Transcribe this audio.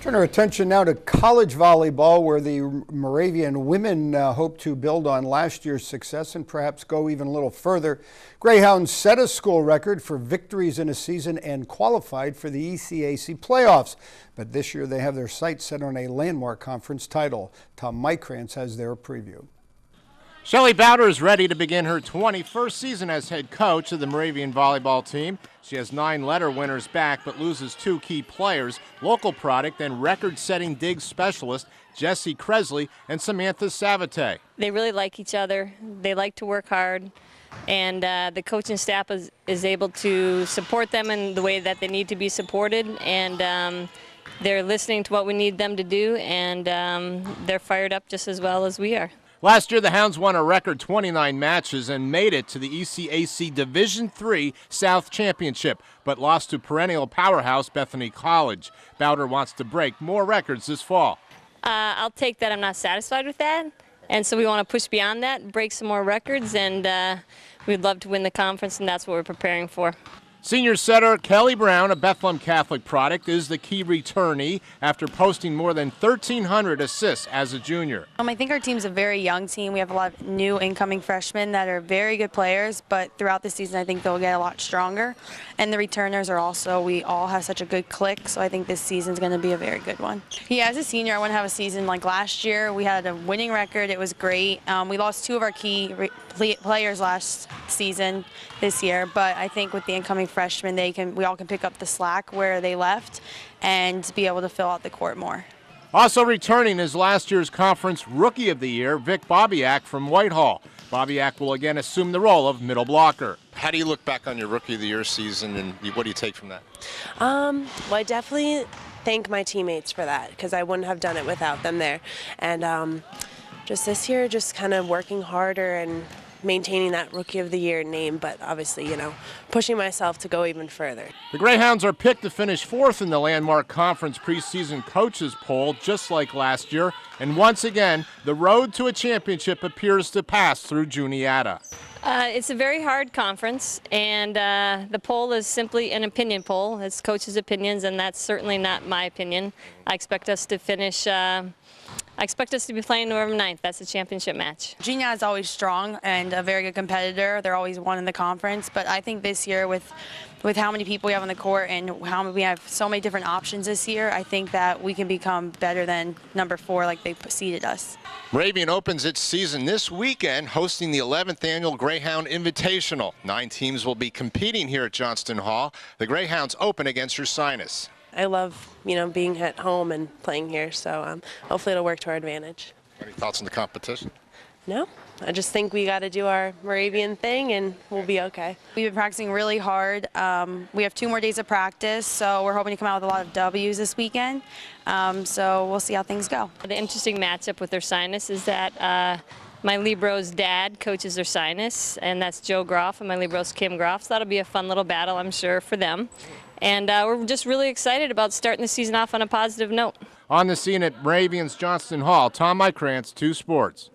Turn our attention now to college volleyball, where the Moravian women hope to build on last year's success and perhaps go even a little further. Greyhounds set a school record for victories in a season and qualified for the ECAC playoffs. But this year they have their sights set on a landmark conference title. Tom Mykrantz has their preview. Shelly Bowder is ready to begin her 21st season as head coach of the Moravian volleyball team. She has 9 letter winners back, but loses 2 key players, local product and record-setting dig specialist Jessie Cresley and Samantha Savate. They really like each other. They like to work hard, and the coaching staff is able to support them in the way that they need to be supported, and they're listening to what we need them to do, and they're fired up just as well as we are. Last year, the Hounds won a record 29 matches and made it to the ECAC Division III South Championship, but lost to perennial powerhouse Bethany College. Bowder wants to break more records this fall. I'll take that. I'm not satisfied with that, and so we want to push beyond that, break some more records, and we'd love to win the conference, and that's what we're preparing for. Senior setter Kelly Brown, a Bethlehem Catholic product, is the key returnee after posting more than 1,300 assists as a junior. I think our team's a very young team. We have a lot of new incoming freshmen that are very good players, but throughout the season I think they'll get a lot stronger. And the returners are also, we all have such a good click, so I think this season's going to be a very good one. Yeah, as a senior I want to have a season like last year. We had a winning record. It was great. We lost 2 of our key players last season this year, but I think with the incoming freshmen, we all can pick up the slack where they left and be able to fill out the court more. Also returning is last year's conference Rookie of the Year, Vic Bobiak from Whitehall. Bobiak will again assume the role of middle blocker. How do you look back on your Rookie of the Year season, and what do you take from that? Well, I definitely thank my teammates for that, because I wouldn't have done it without them there. And just this year, just kind of working harder and maintaining that Rookie of the Year name, but obviously, pushing myself to go even further. The Greyhounds are picked to finish 4th in the landmark conference preseason coaches poll, just like last year. And once again, the road to a championship appears to pass through Juniata. It's a very hard conference, and the poll is simply an opinion poll. It's coaches' opinions, and that's certainly not my opinion. I expect us to finish. I expect us to be playing November 9th. That's a championship match. Juniata is always strong and a very good competitor. They're always one in the conference, but I think this year with how many people we have on the court and how we have so many different options this year, I think that we can become better than number 4 like they seeded us. Moravian opens its season this weekend, hosting the 11th annual Greyhound Invitational. 9 teams will be competing here at Johnston Hall. The Greyhounds open against Ursinus. I love, being at home and playing here, so hopefully it'll work to our advantage. Any thoughts on the competition? No, I just think we got to do our Moravian thing and we'll be okay. We've been practicing really hard. We have 2 more days of practice, so we're hoping to come out with a lot of W's this weekend. So we'll see how things go. The interesting matchup with Ursinus is that my Libro's dad coaches Ursinus, and that's Joe Groff, and my Libro's Kim Groff. So that'll be a fun little battle, I'm sure, for them. And we're just really excited about starting the season off on a positive note. On the scene at Moravian's Johnston Hall, Tom Mykrantz, 2 Sports.